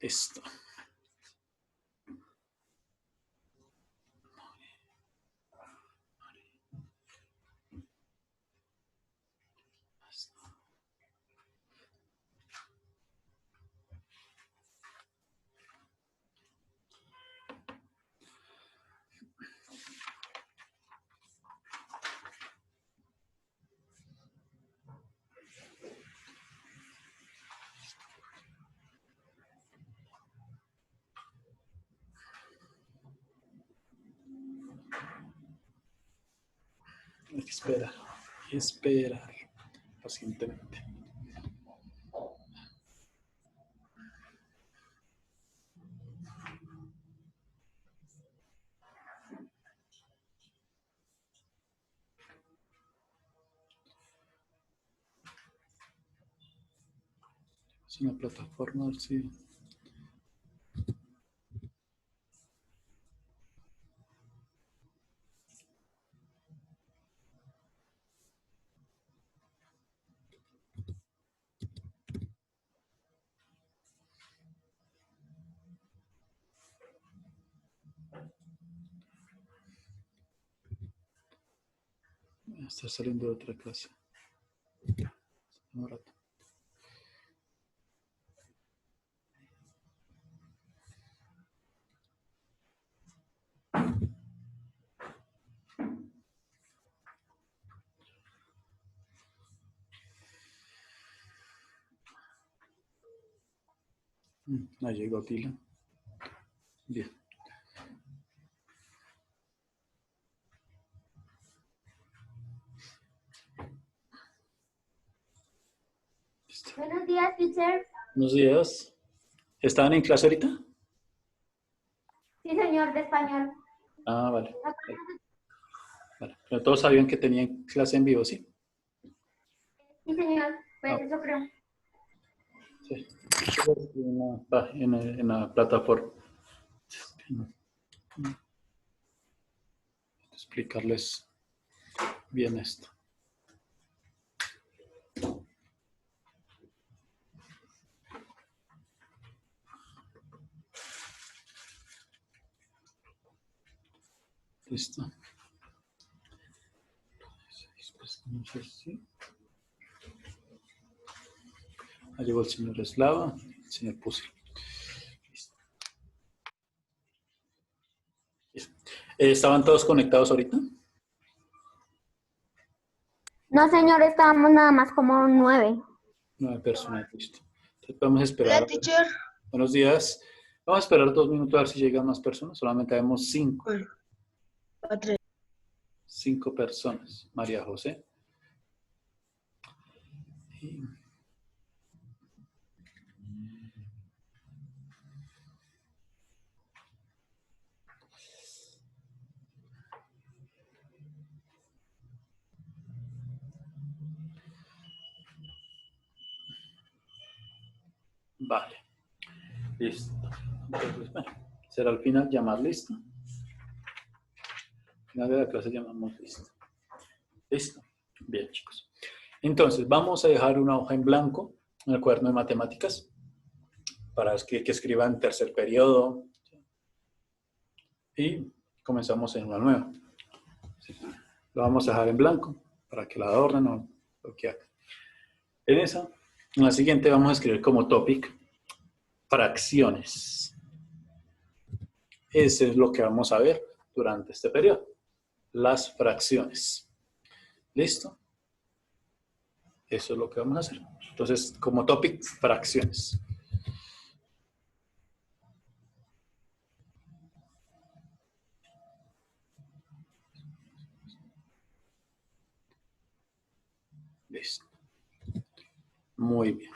Listo. Hay que esperar pacientemente. Es una plataforma, sí. Está saliendo de otra clase. Un rato. No llegó Tila. Bien. Listo. Buenos días, teacher. Buenos días. ¿Estaban en clase ahorita? Sí, señor, de español. Ah, vale. Vale. Pero todos sabían que tenían clase en vivo, ¿sí? Sí, señor, pues eso creo. Sí. En la plataforma. Explicarles bien esto. Listo. No sé si. Ahí llegó el señor Eslava, el señor Puzzle. Listo. Listo. ¿Estaban todos conectados ahorita? No, señor, estábamos nada más como 9. 9 personas, listo. Entonces vamos a esperar. Hola, teacher. Buenos días. Vamos a esperar 2 minutos a ver si llegan más personas. Solamente vemos 5. Bueno, a 3. 5 personas. María José. Y... Vale. Listo. Entonces, bueno, será al final llamar listo. Al final de la clase llamamos listo. Listo. Bien, chicos. Entonces, vamos a dejar una hoja en blanco en el cuaderno de matemáticas para que escriban tercer periodo. Y comenzamos en una nueva. ¿Sí? Lo vamos a dejar en blanco para que la adornen o lo que hagan. En la siguiente vamos a escribir como topic fracciones. Eso es lo que vamos a ver durante este periodo. Las fracciones. ¿Listo? Eso es lo que vamos a hacer. Entonces, como topic, fracciones. Listo. Muy bien.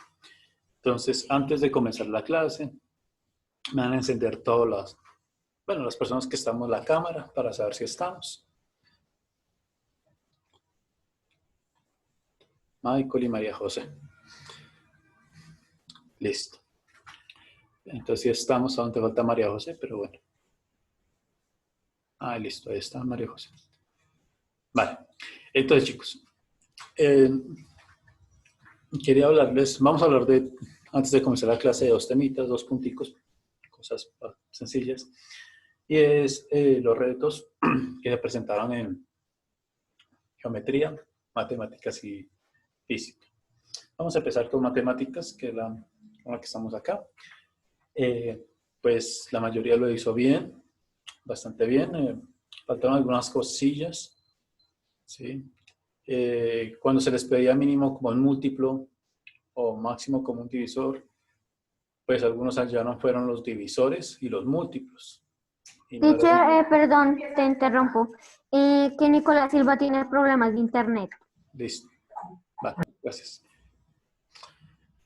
Entonces, antes de comenzar la clase, me van a encender todas las personas que estamos en la cámara para saber si estamos. Michael y María José. Listo. Entonces, sí estamos, aún te falta María José, pero bueno. Ah, listo, ahí está María José. Vale. Entonces, chicos, quería hablarles, vamos a hablar de antes de comenzar la clase, dos temitas, dos punticos, cosas sencillas. Y es los retos que se presentaron en geometría, matemáticas y física. Vamos a empezar con matemáticas, que es con la que estamos acá. Pues la mayoría lo hizo bien, bastante bien. Faltaron algunas cosillas, ¿sí? Cuando se les pedía mínimo común múltiplo o máximo común divisor, pues algunos hallaron fueron los divisores y los múltiplos. Y no Teacher, era... perdón, te interrumpo. Que Nicolás Silva tiene problemas de internet. Listo. Vale, gracias.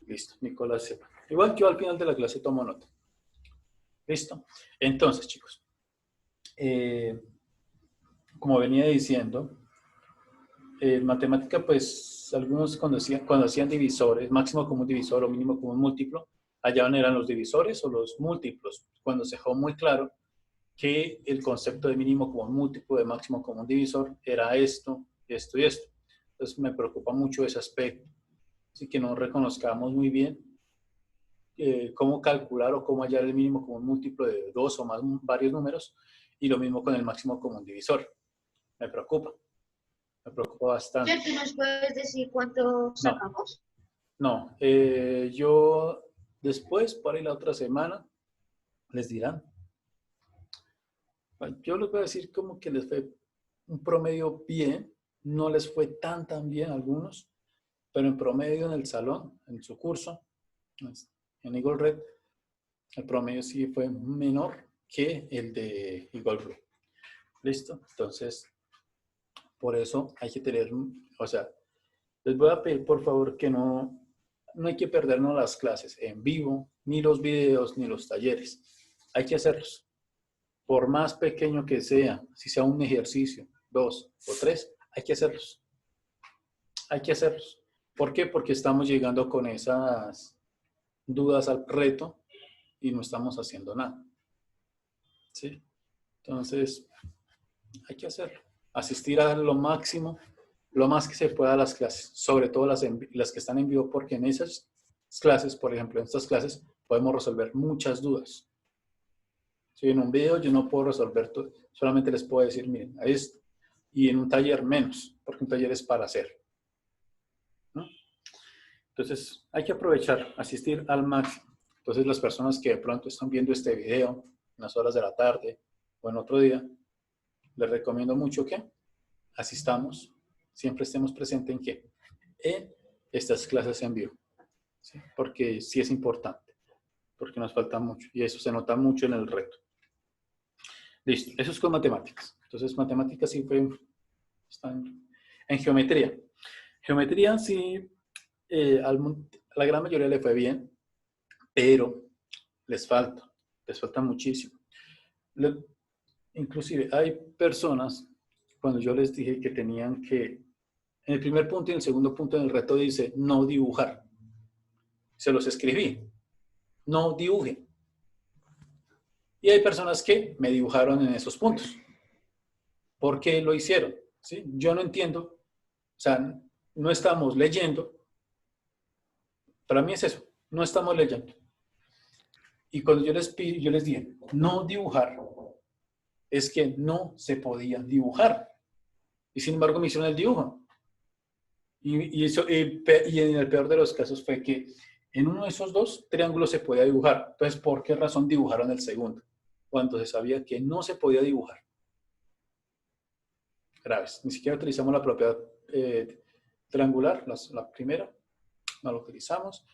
Listo, Nicolás Silva. Igual yo al final de la clase tomo nota. Listo. Entonces, chicos, como venía diciendo, en matemática, pues algunos cuando hacían divisores, máximo común divisor o mínimo común múltiplo, allá eran los divisores o los múltiplos, cuando se dejó muy claro que el concepto de mínimo común múltiplo, de máximo común divisor, era esto, esto y esto. Entonces me preocupa mucho ese aspecto. Así que no reconozcamos muy bien cómo calcular o cómo hallar el mínimo común múltiplo de dos o más varios números, y lo mismo con el máximo común divisor. Me preocupa bastante. ¿Tú nos puedes decir cuánto sacamos? No, yo después, por ahí la otra semana, les dirán. Yo les voy a decir como que les fue un promedio bien, no les fue tan bien a algunos, pero en promedio en el salón, en su curso, en Eagle Red, el promedio sí fue menor que el de Eagle Red. ¿Listo? Entonces, por eso hay que tener, o sea, les voy a pedir por favor que no hay que perdernos las clases en vivo, ni los videos, ni los talleres. Hay que hacerlos. Por más pequeño que sea, si sea un ejercicio, 2 o 3, hay que hacerlos. Hay que hacerlos. ¿Por qué? Porque estamos llegando con esas dudas al reto y no estamos haciendo nada. ¿Sí? Entonces, hay que hacerlo. Asistir a lo máximo, lo más que se pueda a las clases, sobre todo las que están en vivo, porque en esas clases, por ejemplo, en estas clases, podemos resolver muchas dudas. Si en un video yo no puedo resolver todo, solamente les puedo decir, miren, ahí está. Y en un taller menos, porque un taller es para hacer, ¿no? Entonces, hay que aprovechar, asistir al máximo. Entonces, las personas que de pronto están viendo este video en las horas de la tarde o en otro día, les recomiendo mucho que asistamos, siempre estemos presentes en qué, en estas clases en vivo, ¿sí? Porque sí es importante, porque nos falta mucho y eso se nota mucho en el reto. Listo, eso es con matemáticas. Entonces, matemáticas sí están en geometría. Geometría sí, a la gran mayoría le fue bien, pero les falta muchísimo. Inclusive hay personas, cuando yo les dije que tenían que, en el primer punto y en el segundo punto en el reto dice no dibujar. Se los escribí, no dibujen. Y hay personas que me dibujaron en esos puntos. ¿Por qué lo hicieron? ¿Sí? Yo no entiendo. O sea, no estamos leyendo. Para mí es eso, no estamos leyendo. Y cuando yo les dije no dibujar, es que no se podía dibujar. Y sin embargo me hicieron el dibujo. Y en el peor de los casos fue que en uno de esos dos triángulos se podía dibujar. Entonces, ¿por qué razón dibujaron el segundo? Cuando se sabía que no se podía dibujar. Graves. Ni siquiera utilizamos la propiedad triangular, la primera, no la utilizamos.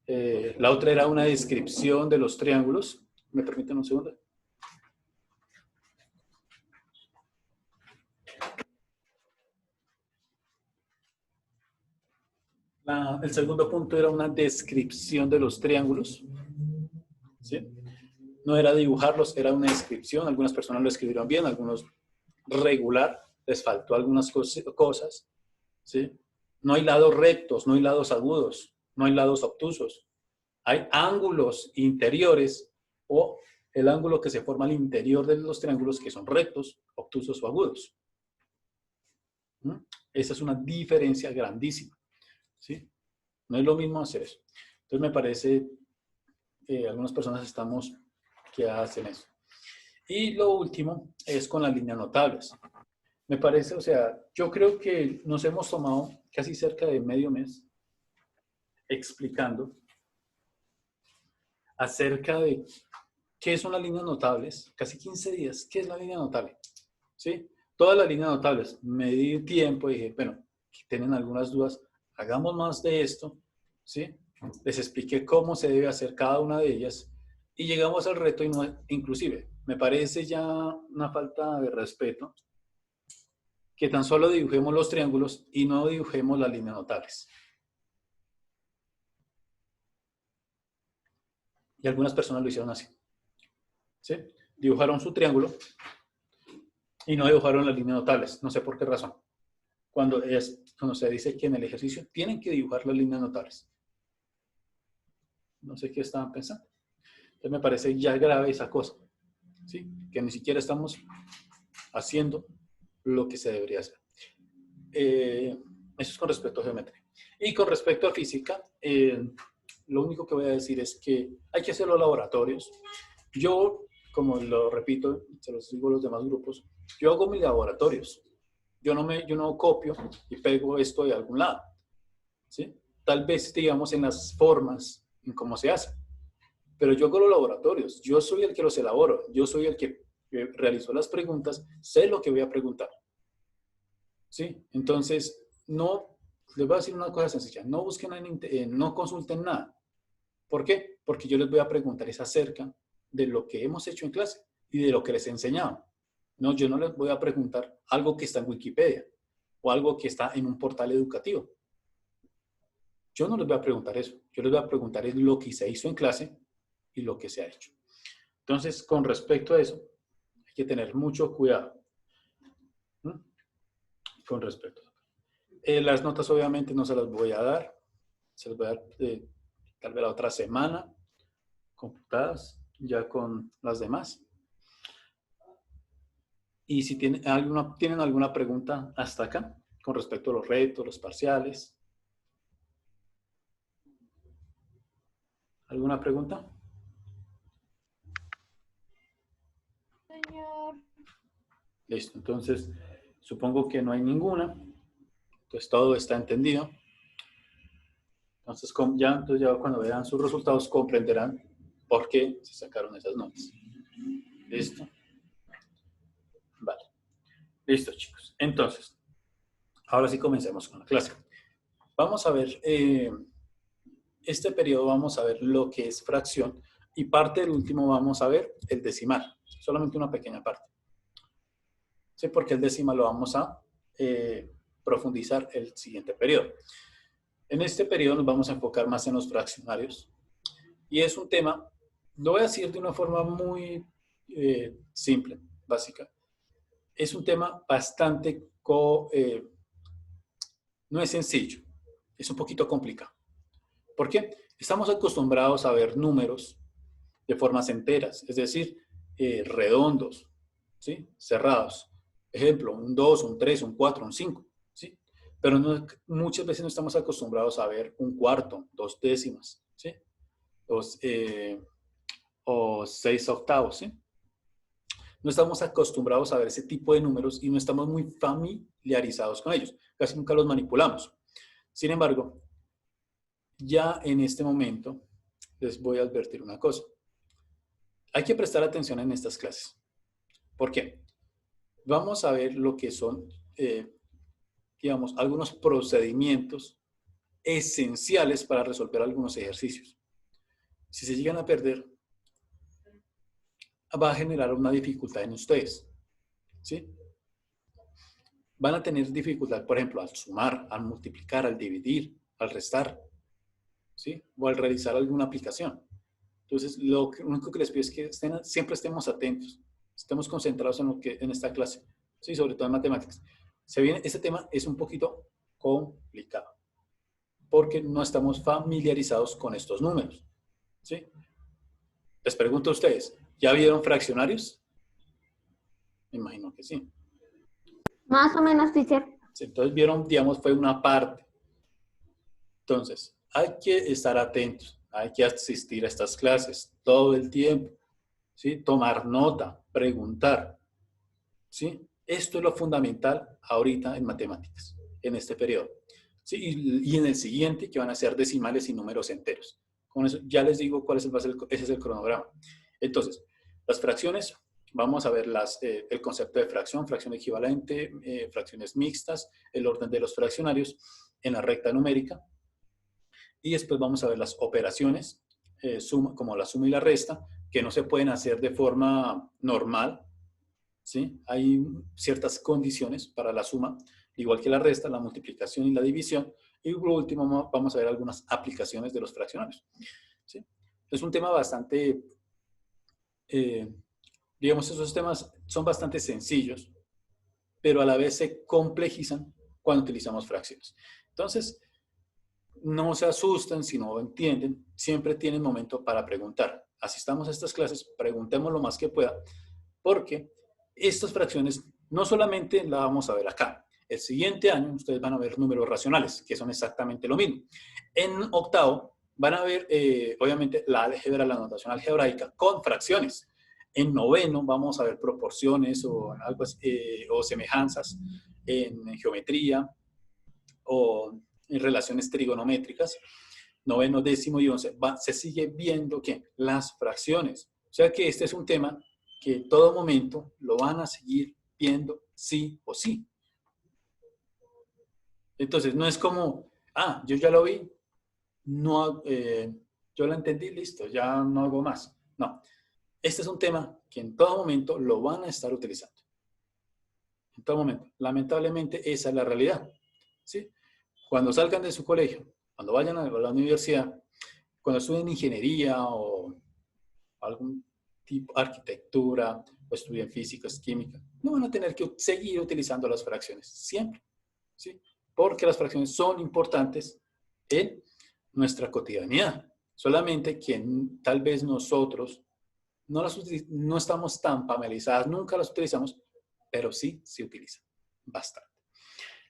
La otra era una descripción de los triángulos. ¿Me permiten un segundo? El segundo punto era una descripción de los triángulos. ¿Sí? No era dibujarlos, era una descripción. Algunas personas lo escribieron bien, algunos regular, les faltó algunas cosas. ¿Sí? No hay lados rectos, no hay lados agudos, no hay lados obtusos. Hay ángulos interiores o el ángulo que se forma al interior de los triángulos que son rectos, obtusos o agudos. Esa es una diferencia grandísima. ¿Sí? No es lo mismo hacer eso. Entonces me parece, algunas personas estamos que hacen eso. Y lo último es con las líneas notables. Me parece, o sea, yo creo que nos hemos tomado casi cerca de medio mes explicando acerca de qué son las líneas notables, casi 15 días, ¿qué es la línea notable? ¿Sí? Todas las líneas notables, me di tiempo y dije, bueno, si tienen algunas dudas, hagamos más de esto, ¿sí? Les expliqué cómo se debe hacer cada una de ellas y llegamos al reto y no, inclusive, me parece ya una falta de respeto que tan solo dibujemos los triángulos y no dibujemos las líneas notables. Y algunas personas lo hicieron así. ¿Sí? Dibujaron su triángulo y no dibujaron las líneas notables. No sé por qué razón. Cuando se dice que en el ejercicio tienen que dibujar las líneas notables. No sé qué estaban pensando. Entonces me parece ya grave esa cosa. ¿Sí? Que ni siquiera estamos haciendo lo que se debería hacer. Eso es con respecto a geometría. Y con respecto a física, lo único que voy a decir es que hay que hacer los laboratorios. Yo, como lo repito, se los digo a los demás grupos, yo hago mis laboratorios. Yo no copio y pego esto de algún lado. ¿Sí? Tal vez, digamos, en las formas, en cómo se hace. Pero yo hago los laboratorios. Yo soy el que los elaboro. Yo soy el que realizó las preguntas. Sé lo que voy a preguntar. ¿Sí? Entonces, no, les voy a decir una cosa sencilla. No busquen, no consulten nada. ¿Por qué? Porque yo les voy a preguntar es acerca de lo que hemos hecho en clase y de lo que les he enseñado. No, yo no les voy a preguntar algo que está en Wikipedia o algo que está en un portal educativo. Yo no les voy a preguntar eso. Yo les voy a preguntar es lo que se hizo en clase y lo que se ha hecho. Entonces, con respecto a eso, hay que tener mucho cuidado. ¿Mm? Con respecto. Las notas obviamente no se las voy a dar. Se las voy a dar tal vez la otra semana, computadas ya con las demás. Y si tienen alguna pregunta hasta acá, con respecto a los retos, los parciales. ¿Alguna pregunta? Señor. Listo, entonces supongo que no hay ninguna. Entonces todo está entendido. Entonces ya cuando vean sus resultados comprenderán por qué se sacaron esas notas. ¿Listo? Vale. Listo, chicos. Entonces, ahora sí comencemos con la clase. Vamos a ver, este periodo vamos a ver lo que es fracción y parte del último vamos a ver el decimal. Solamente una pequeña parte. Sí, porque el decimal lo vamos a profundizar el siguiente periodo. En este periodo nos vamos a enfocar más en los fraccionarios. Y es un tema, lo voy a decir de una forma muy simple, básica. Es un tema bastante, no es sencillo, es un poquito complicado. ¿Por qué? Estamos acostumbrados a ver números de formas enteras, es decir, redondos, ¿sí? Cerrados. Ejemplo, un 2, un 3, un 4, un 5, ¿sí? Pero muchas veces no estamos acostumbrados a ver un cuarto, 2 décimas, ¿sí? O 6 octavos, ¿sí? No estamos acostumbrados a ver ese tipo de números y no estamos muy familiarizados con ellos. Casi nunca los manipulamos. Sin embargo, ya en este momento les voy a advertir una cosa. Hay que prestar atención en estas clases. ¿Por qué? Vamos a ver lo que son, digamos, algunos procedimientos esenciales para resolver algunos ejercicios. Si se llegan a perder, va a generar una dificultad en ustedes, ¿sí? Van a tener dificultad, por ejemplo, al sumar, al multiplicar, al dividir, al restar, ¿sí? O al realizar alguna aplicación. Entonces, lo único que les pido es que siempre estemos atentos, estemos concentrados en esta clase, ¿sí? Sobre todo en matemáticas. Este tema es un poquito complicado, porque no estamos familiarizados con estos números, ¿sí? Les pregunto a ustedes, ¿ya vieron fraccionarios? Me imagino que sí. Más o menos, teacher. Entonces vieron, digamos, fue una parte. Entonces, hay que estar atentos. Hay que asistir a estas clases todo el tiempo, ¿sí? Tomar nota, preguntar, ¿sí? Esto es lo fundamental ahorita en matemáticas, en este periodo. ¿Sí? Y en el siguiente, que van a ser decimales y números enteros. Con eso ya les digo cuál es ese es el cronograma. Entonces, las fracciones, vamos a ver el concepto de fracción, fracción equivalente, fracciones mixtas, el orden de los fraccionarios en la recta numérica. Y después vamos a ver las operaciones, como la suma y la resta, que no se pueden hacer de forma normal, ¿sí? Hay ciertas condiciones para la suma, igual que la resta, la multiplicación y la división. Y por último vamos a ver algunas aplicaciones de los fraccionarios, ¿sí? Es un tema bastante, digamos, esos temas son bastante sencillos, pero a la vez se complejizan cuando utilizamos fracciones. Entonces, no se asusten si no entienden, siempre tienen momento para preguntar. Asistamos a estas clases, preguntemos lo más que pueda, porque estas fracciones no solamente las vamos a ver acá. El siguiente año ustedes van a ver números racionales, que son exactamente lo mismo. En octavo van a ver, obviamente, la álgebra, la notación algebraica con fracciones. En noveno vamos a ver proporciones o, algo así, o semejanzas en geometría o en relaciones trigonométricas. Noveno, décimo y 11 se sigue viendo que las fracciones. O sea que este es un tema que en todo momento lo van a seguir viendo sí o sí. Entonces, no es como, yo ya lo vi, no, yo lo entendí, listo, ya no hago más. No, este es un tema que en todo momento lo van a estar utilizando. En todo momento. Lamentablemente, esa es la realidad, ¿sí? Cuando salgan de su colegio, cuando vayan a la universidad, cuando estudien ingeniería o algún tipo de arquitectura, o estudien físicas, química, no van a tener que seguir utilizando las fracciones, siempre, ¿sí? Porque las fracciones son importantes en nuestra cotidianidad. Solamente que tal vez nosotros no estamos tan familiarizados, nunca las utilizamos, pero sí se utilizan bastante.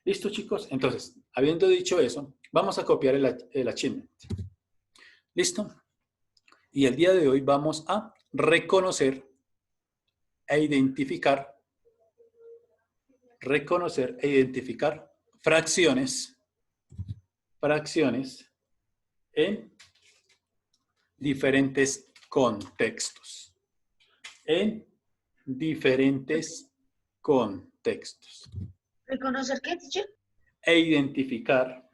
¿Listo, chicos? Entonces, habiendo dicho eso, vamos a copiar el achievement. ¿Listo? Y el día de hoy vamos a reconocer e identificar fracciones en diferentes contextos. En diferentes contextos. ¿Reconocer qué, teacher? E identificar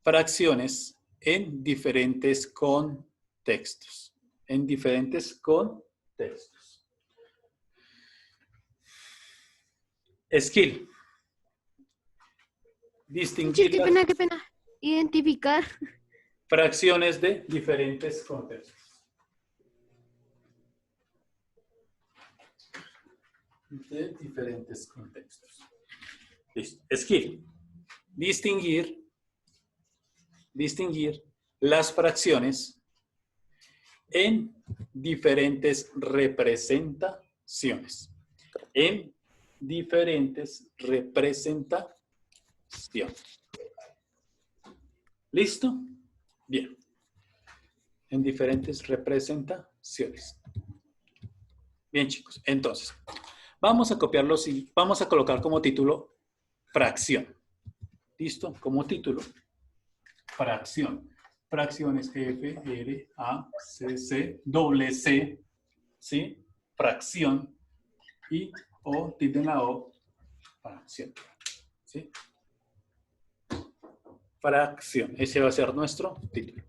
fracciones en diferentes contextos. En diferentes contextos. Skill. Distinguir Teacher, qué pena. Identificar. fracciones de diferentes contextos. De diferentes contextos. Listo. Skill. Distinguir las fracciones en diferentes representaciones. En diferentes representaciones. ¿Listo? Bien. En diferentes representaciones. Bien, chicos. Entonces, vamos a copiarlo y vamos a colocar como título fracción. ¿Listo? Como título, fracción. Fracciones F, R, A, C, C, doble C, ¿sí? Fracción. Y O, tilde en la O, fracción. ¿Sí? Fracción. Ese va a ser nuestro título.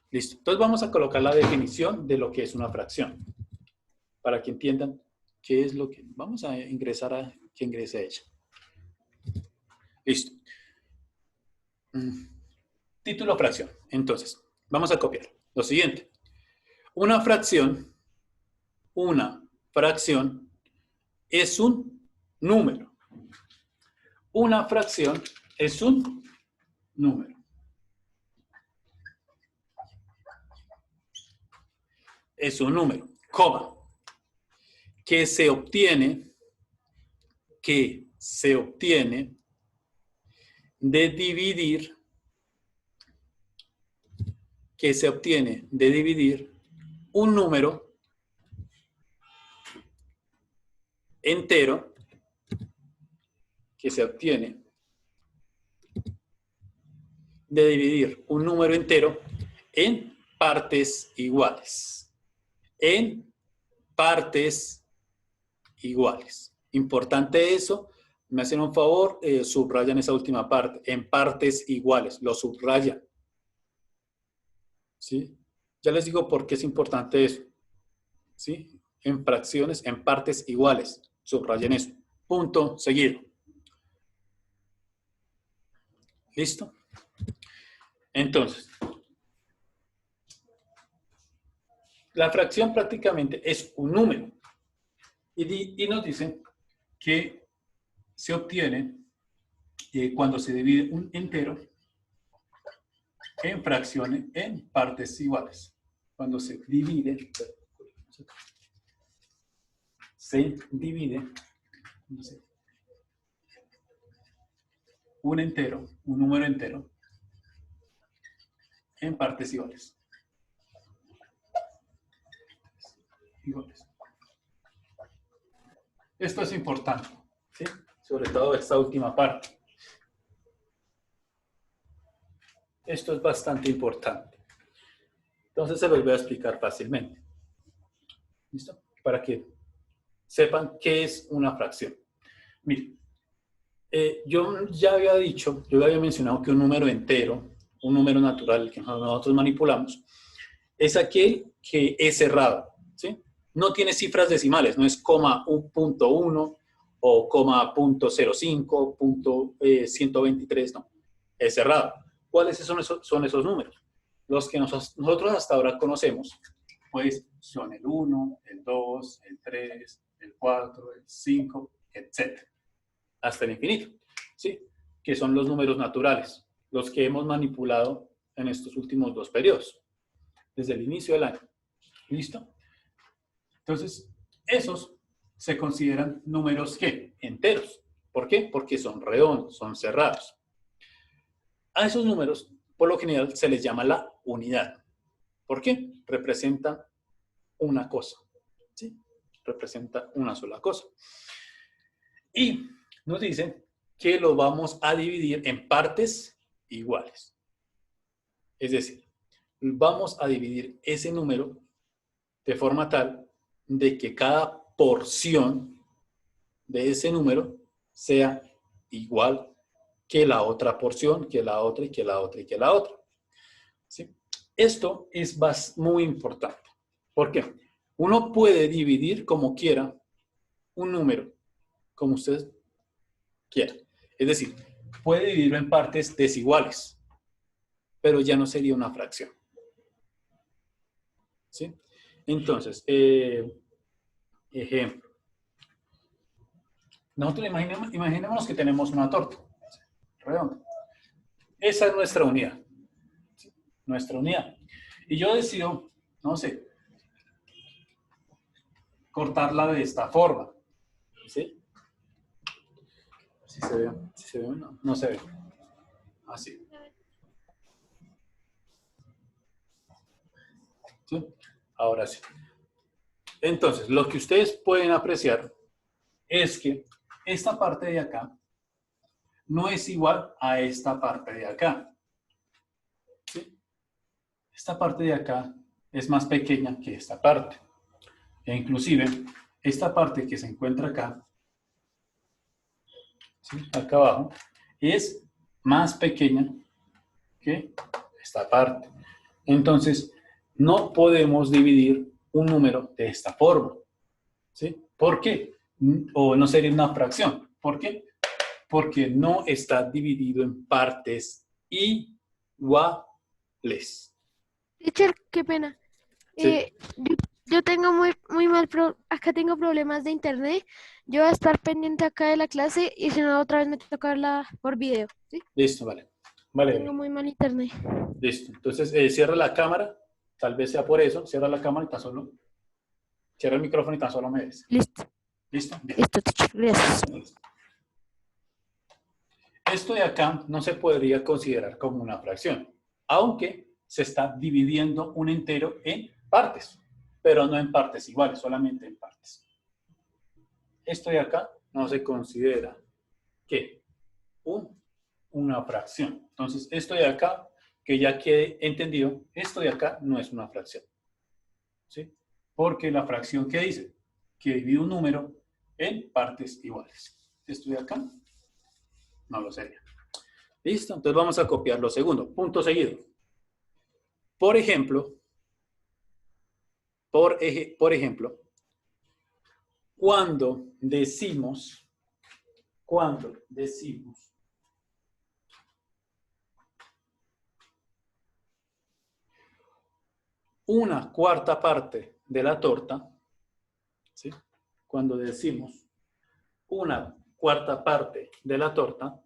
Listo. Entonces vamos a colocar la definición de lo que es una fracción. Para que entiendan qué es lo que... Vamos a ingresar a que ingrese ella. Listo. Título fracción. Entonces, vamos a copiar. Lo siguiente. Una fracción es un número. Una fracción es un número. Es un número, coma, que se obtiene de dividir, que se obtiene de dividir un número entero, que se obtiene de dividir un número entero en partes iguales. En partes iguales. Importante eso. Me hacen un favor, subrayan esa última parte. En partes iguales. Lo subrayan. ¿Sí? Ya les digo por qué es importante eso. ¿Sí? En fracciones, en partes iguales. Subrayen eso. Punto seguido. ¿Listo? Entonces, la fracción prácticamente es un número. Y nos dicen que se obtiene cuando se divide un entero en fracciones, en partes iguales. Cuando se divide un entero, un número entero, en partes iguales. Esto es importante, ¿sí? Sobre todo esta última parte. Esto es bastante importante. Entonces se los voy a explicar fácilmente. ¿Listo? Para que sepan qué es una fracción. Miren, yo ya había dicho, yo había mencionado que un número entero, un número natural que nosotros manipulamos, es aquel que es cerrado, ¿sí? No tiene cifras decimales, no es coma 1.1 o coma .05, punto 123, no. Es cerrado. ¿Cuáles son esos números? Los que nosotros hasta ahora conocemos, pues son el 1, el 2, el 3, el 4, el 5, etc. Hasta el infinito, ¿sí? Que son los números naturales, los que hemos manipulado en estos últimos dos periodos, desde el inicio del año. ¿Listo? Entonces, esos se consideran números ¿qué? Enteros. ¿Por qué? Porque son redondos, son cerrados. A esos números, por lo general, se les llama la unidad. ¿Por qué? Representan una cosa, ¿sí? Representa una sola cosa. Y nos dicen que lo vamos a dividir en partes iguales. Es decir, vamos a dividir ese número de forma tal de que cada porción de ese número sea igual que la otra porción, que la otra y que la otra y que la otra. ¿Sí? Esto es muy importante. ¿Por qué? Uno puede dividir como quiera un número, como usted quiera. Es decir, puede dividirlo en partes desiguales, pero ya no sería una fracción. ¿Sí? Entonces, ejemplo. Nosotros imaginémonos que tenemos una torta redonda. Esa es nuestra unidad. ¿Sí? Nuestra unidad. Y yo decido, no sé, cortarla de esta forma. ¿Sí? Si se ve, no, no se ve. Así. ¿Sí? Ahora sí. Entonces, lo que ustedes pueden apreciar es que esta parte de acá no es igual a esta parte de acá. ¿Sí? Esta parte de acá es más pequeña que esta parte. E inclusive, esta parte que se encuentra acá, ¿sí? Acá abajo, es más pequeña que esta parte. Entonces, no podemos dividir un número de esta forma. ¿Sí? ¿Por qué? O no sería una fracción. ¿Por qué? Porque no está dividido en partes iguales. Teacher, qué pena. Sí. Yo tengo muy mal, acá tengo problemas de internet. Yo voy a estar pendiente acá de la clase y si no, otra vez me toca verla por video, ¿sí? Listo, vale. Vale. Tengo muy mal internet. Listo. Entonces, cierra la cámara. Tal vez sea por eso. Cierra la cámara y tan solo. Cierra el micrófono y tan solo me ves. Listo. ¿Listo? Bien. Listo, teacher. Gracias. esto de acá no se podría considerar como una fracción, aunque se está dividiendo un entero en partes, pero no en partes iguales, solamente en partes. Esto de acá no se considera ¿qué? Una fracción. Entonces, esto de acá, que ya quede entendido, esto de acá no es una fracción. ¿Sí? Porque la fracción, ¿qué dice? Que divide un número en partes iguales. Esto de acá no lo sería. ¿Listo? Entonces vamos a copiar lo segundo. Punto seguido. Por ejemplo, cuando decimos una cuarta parte de la torta, ¿sí? Cuando decimos una cuarta parte de la torta,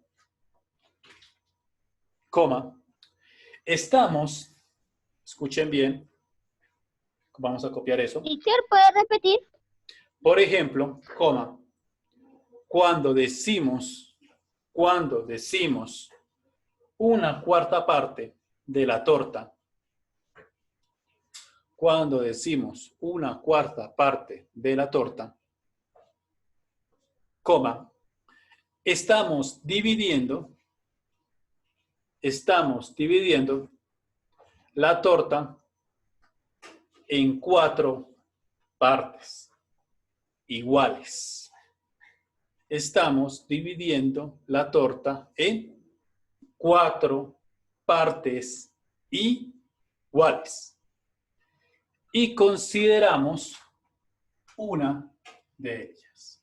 coma, estamos, escuchen bien, vamos a copiar eso. Teacher, ¿puede repetir? Por ejemplo, coma, cuando decimos una cuarta parte de la torta, cuando decimos una cuarta parte de la torta, coma, estamos dividiendo la torta en 4 partes iguales. Estamos dividiendo la torta en 4 partes iguales. Y consideramos una de ellas.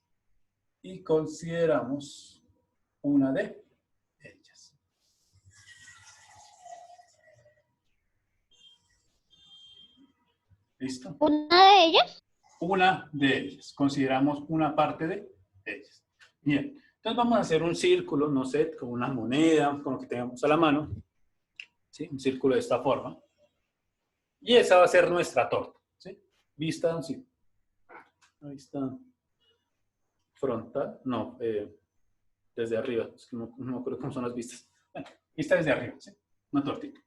¿Listo? ¿Una de ellas? Una de ellas. Consideramos una parte de ellas. Bien. Entonces vamos a hacer un círculo, no sé, con una moneda, con lo que tengamos a la mano. ¿Sí? Un círculo de esta forma. Y esa va a ser nuestra torta. ¿Sí? Vista, sí. Vista frontal. No, desde arriba. Es que no me acuerdo cómo son las vistas. Bueno, vista desde arriba. ¿Sí? Una tortita.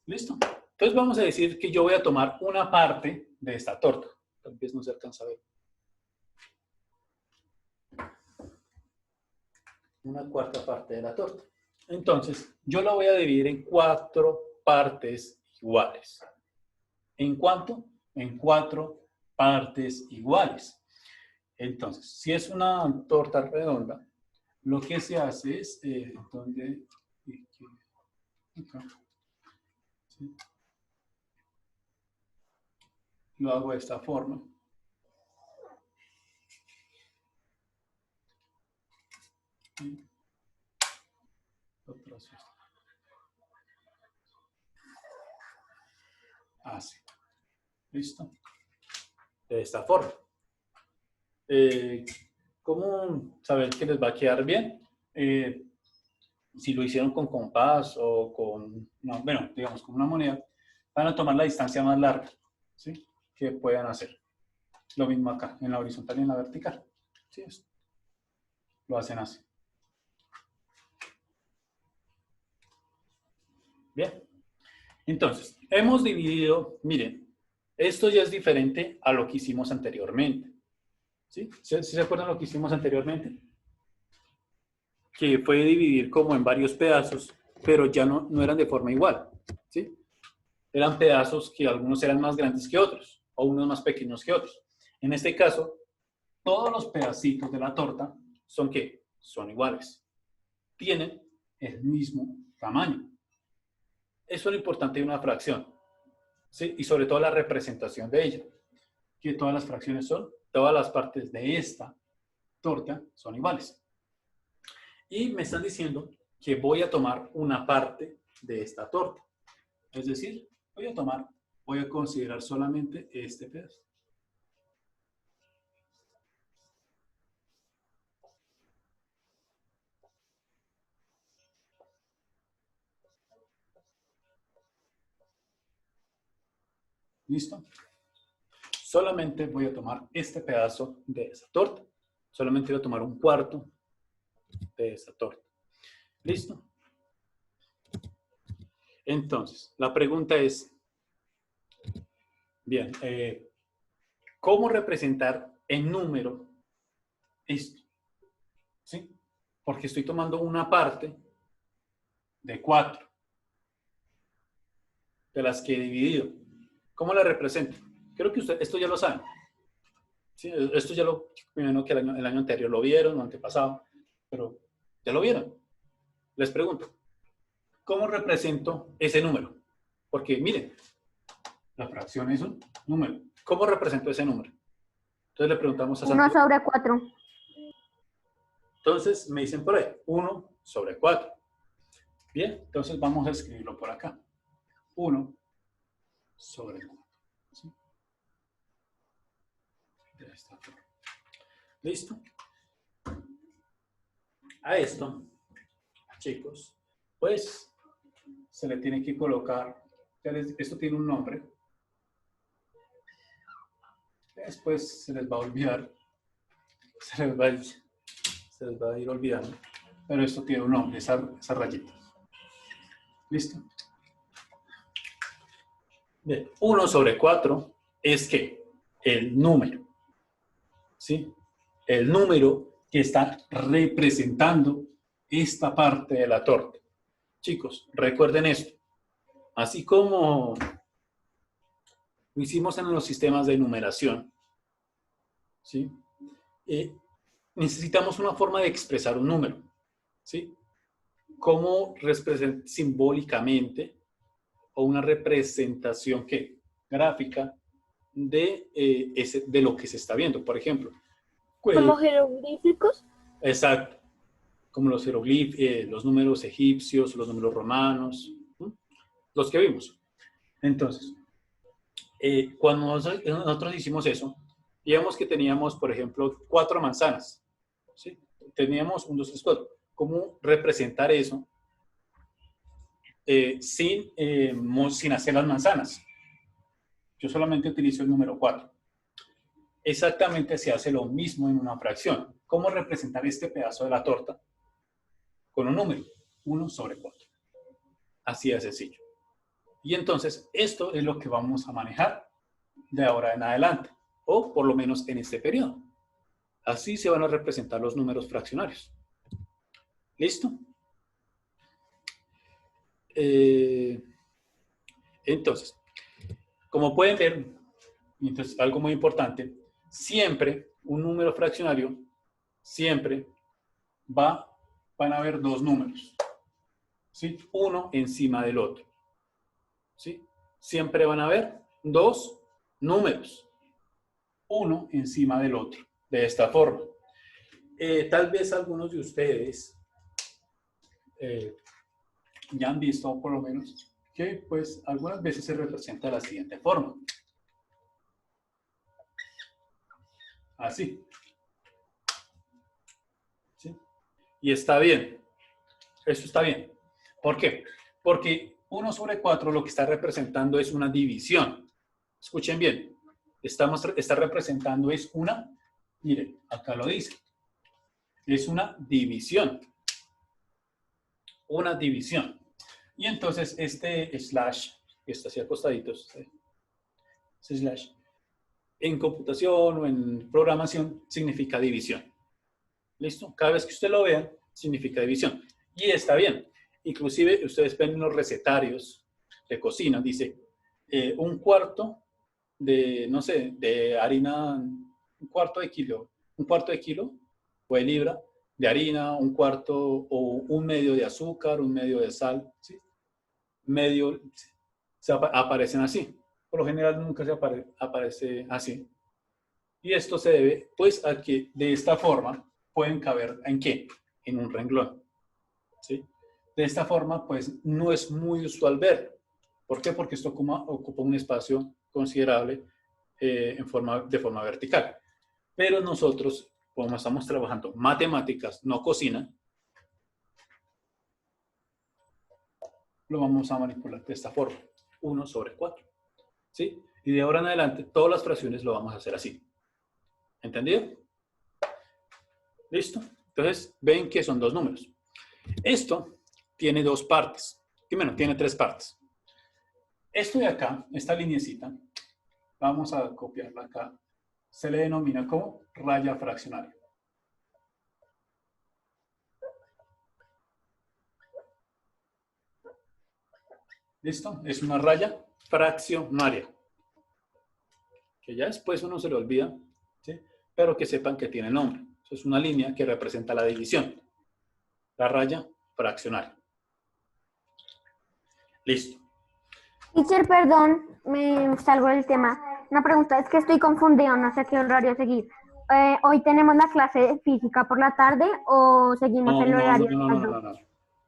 ¿Listo? Entonces vamos a decir que yo voy a tomar una parte de esta torta. Tal vez no se alcanza a ver. Una cuarta parte de la torta. Entonces, yo la voy a dividir en 4 partes iguales. ¿En cuánto? En 4 partes iguales. Entonces, si es una torta redonda, lo que se hace es, ¿sí? Lo hago de esta forma. ¿Sí? Así. ¿Listo? De esta forma. ¿Cómo saber que les va a quedar bien? Si lo hicieron con compás o con, no, bueno, digamos con una moneda, van a tomar la distancia más larga, ¿sí? Que puedan hacer. Lo mismo acá, en la horizontal y en la vertical. ¿Sí? Lo hacen así. Bien. Entonces, hemos dividido, miren, esto ya es diferente a lo que hicimos anteriormente. ¿Sí? ¿Sí se acuerdan lo que hicimos anteriormente? Que fue dividir como en varios pedazos, pero ya no eran de forma igual. ¿Sí? Eran pedazos que algunos eran más grandes que otros, o unos más pequeños que otros. En este caso, todos los pedacitos de la torta son ¿qué? Son iguales. Tienen el mismo tamaño. Eso es lo importante de una fracción, ¿sí? Y sobre todo la representación de ella. Que todas las fracciones todas las partes de esta torta son iguales. Y me están diciendo que voy a tomar una parte de esta torta. Es decir, voy a considerar solamente este pedazo. ¿Listo? Solamente voy a tomar este pedazo de esa torta. Solamente voy a tomar un cuarto de esa torta. ¿Listo? Entonces, la pregunta es, bien, ¿cómo representar en número esto? ¿Sí? Porque estoy tomando una parte de 4, de las que he dividido. ¿Cómo la represento? Creo que usted, esto ya lo saben. ¿Sí? Esto ya lo, me imagino que el año anterior lo vieron, o antepasado, pero ya lo vieron. Les pregunto, ¿cómo represento ese número? Porque miren, la fracción es un número. ¿Cómo represento ese número? Entonces le preguntamos a 1 Santiago. sobre 4. Entonces me dicen por ahí, 1 sobre 4. Bien, entonces vamos a escribirlo por acá. 1 sobre 4. ¿Sí? De esta forma. ¿Listo? A esto, chicos, pues se le tiene que colocar, esto tiene un nombre. Después se les va a olvidar, se les va a ir olvidando, pero esto tiene un nombre, esa rayita. ¿Listo? Bien, 1 sobre 4 es que el número, ¿sí? El número que está representando esta parte de la torta. Chicos, recuerden esto. Así como lo hicimos en los sistemas de numeración, ¿sí? Necesitamos una forma de expresar un número, ¿sí? ¿Cómo representar simbólicamente o una representación ¿qué? Gráfica de lo que se está viendo? Por ejemplo, ¿Como jeroglíficos? exacto, como los jeroglíficos, los números egipcios, los números romanos, ¿sí? Los que vimos. Entonces, cuando nosotros hicimos eso, digamos que teníamos, por ejemplo, 4 manzanas, ¿sí? Teníamos 1, 2, 3, 4. ¿Cómo representar eso sin hacer las manzanas? Yo solamente utilizo el número 4. Exactamente se hace lo mismo en una fracción. ¿Cómo representar este pedazo de la torta? Con un número, 1 sobre 4. Así de sencillo. Y entonces, esto es lo que vamos a manejar de ahora en adelante, o por lo menos en este periodo. Así se van a representar los números fraccionarios. ¿Listo? Entonces, como pueden ver, entonces, algo muy importante, siempre un número fraccionario, siempre van a haber 2 números, ¿sí? Uno encima del otro, ¿sí? Siempre van a haber 2 números, uno encima del otro, de esta forma. Tal vez algunos de ustedes ya han visto, por lo menos, que pues algunas veces se representa de la siguiente forma. Así. ¿Sí? Y está bien. Esto está bien. ¿Por qué? Porque 1 sobre 4 lo que está representando es una división. Escuchen bien. Está representando es una, miren, acá lo dice. Es una división. Una división. Y entonces este slash, que está así acostaditos, ese slash, en computación o en programación significa división. ¿Listo? Cada vez que usted lo vea, significa división. Y está bien. Inclusive, ustedes ven en los recetarios de cocina, dice, un cuarto de, no sé, de harina, un cuarto de kilo o de libra de harina, un cuarto o un medio de azúcar, un medio de sal, ¿sí? Medio, aparecen así. Por lo general nunca se aparece así. Y esto se debe, pues, a que de esta forma pueden caber, ¿en qué? En un renglón, ¿sí? De esta forma, pues, no es muy usual ver. ¿Por qué? Porque esto ocupa un espacio considerable de forma vertical. Pero nosotros, como estamos trabajando matemáticas, no cocina, lo vamos a manipular de esta forma, 1 sobre 4, ¿sí? Y de ahora en adelante, todas las fracciones lo vamos a hacer así. ¿Entendido? ¿Listo? Entonces, ven que son 2 números. Esto tiene dos partes. Bueno, tiene tres partes. Esto de acá, esta lineecita, vamos a copiarla acá. Se le denomina como raya fraccionaria. ¿Listo? Es una raya fraccionaria. Que ya después uno se le olvida, ¿sí? Pero que sepan que tiene nombre. Eso es una línea que representa la división. La raya fraccionaria. Listo. Teacher, perdón, me salgo del tema. Una pregunta, es que estoy confundido, no sé qué horario seguir. ¿Hoy tenemos la clase de física por la tarde o seguimos el horario de las 2?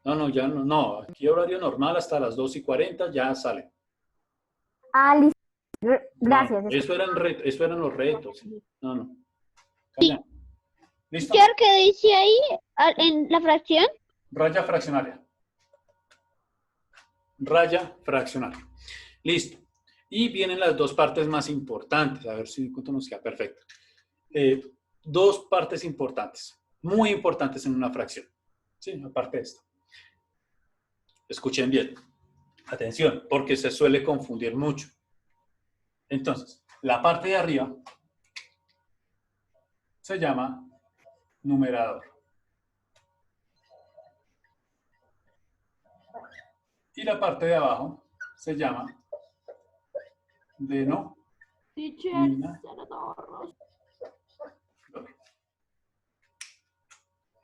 No, ya no, no. Aquí horario normal hasta las 2:40 ya sale. Ah, listo. Gracias. No, eso eran los retos. No. Sí. Calla. ¿Listo? ¿Qué dice ahí en la fracción? Raya fraccionaria. Raya fraccionaria. Listo. Y vienen las dos partes más importantes. A ver si cuánto nos queda perfecto. Dos partes importantes. Muy importantes en una fracción. Sí, aparte de esto. Escuchen bien. Atención, porque se suele confundir mucho. Entonces, la parte de arriba se llama numerador. Y la parte de abajo se llama denominador.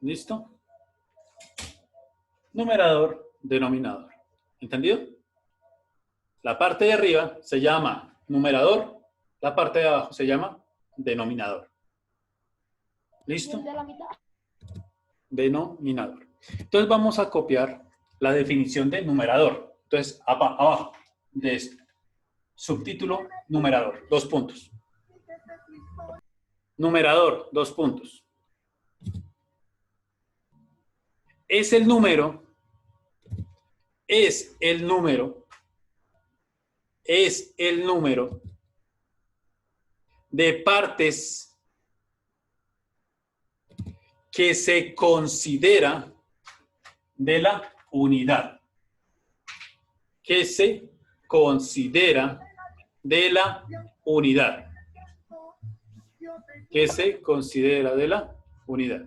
¿Listo? Numerador, denominador. ¿Entendido? La parte de arriba se llama numerador, la parte de abajo se llama denominador. ¿Listo? Denominador. Entonces vamos a copiar la definición de numerador. Entonces, abajo de esto. Subtítulo, numerador, 2 puntos. Numerador, 2 puntos. Es el número de partes que se considera de la unidad. Que se considera de la unidad. Que se considera de la unidad.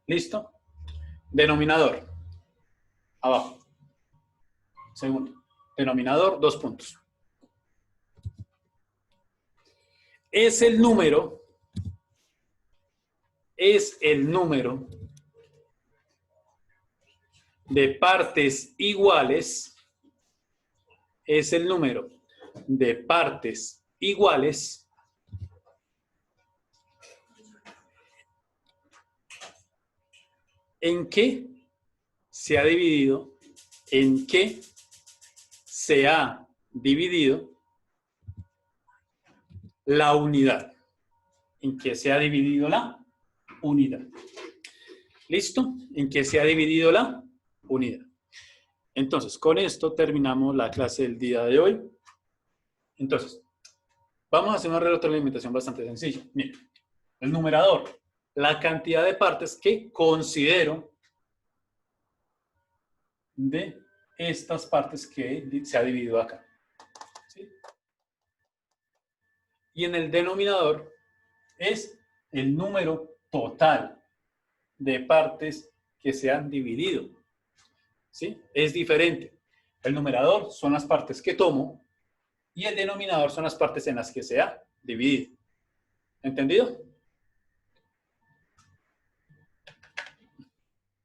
¿Listo? Denominador. Abajo. Segundo. Denominador, 2 puntos. Es el número de partes iguales. Es el número de partes iguales en que se ha dividido, la unidad. En que se ha dividido la unidad. ¿Listo? En que se ha dividido la unidad. Entonces, con esto terminamos la clase del día de hoy. Entonces, vamos a hacer una retroalimentación bastante sencilla. Miren, el numerador, la cantidad de partes que considero de estas partes que se ha dividido acá. ¿Sí? Y en el denominador es el número total de partes que se han dividido. ¿Sí? Es diferente. El numerador son las partes que tomo y el denominador son las partes en las que se ha dividido. ¿Entendido?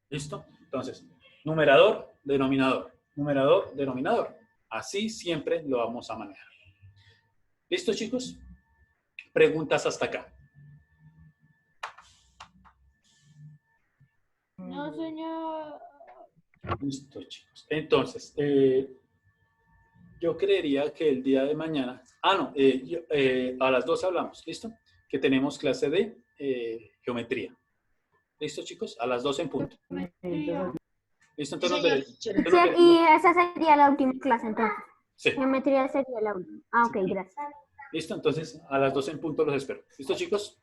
¿Listo? Entonces, numerador, denominador. Numerador, denominador. Así siempre lo vamos a manejar. ¿Listo, chicos? Preguntas hasta acá. No, señor. Listo, chicos. Entonces, yo creería que el día de mañana... a las 12 hablamos, ¿listo? Que tenemos clase de geometría. ¿Listo, chicos? A las 12 en punto. ¿Listo? Entonces, Y esa sería la última clase, entonces. sí. Geometría sería la última. Ah, ok, gracias. ¿Listo? Entonces, a las 12 en punto los espero. ¿Listo, chicos?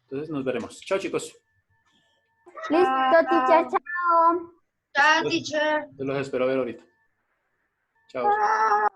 Entonces, nos veremos. Chao, chicos. Listo, teacher, chao. Chao, teacher. Yo los espero ver ahorita. Chao. Chao.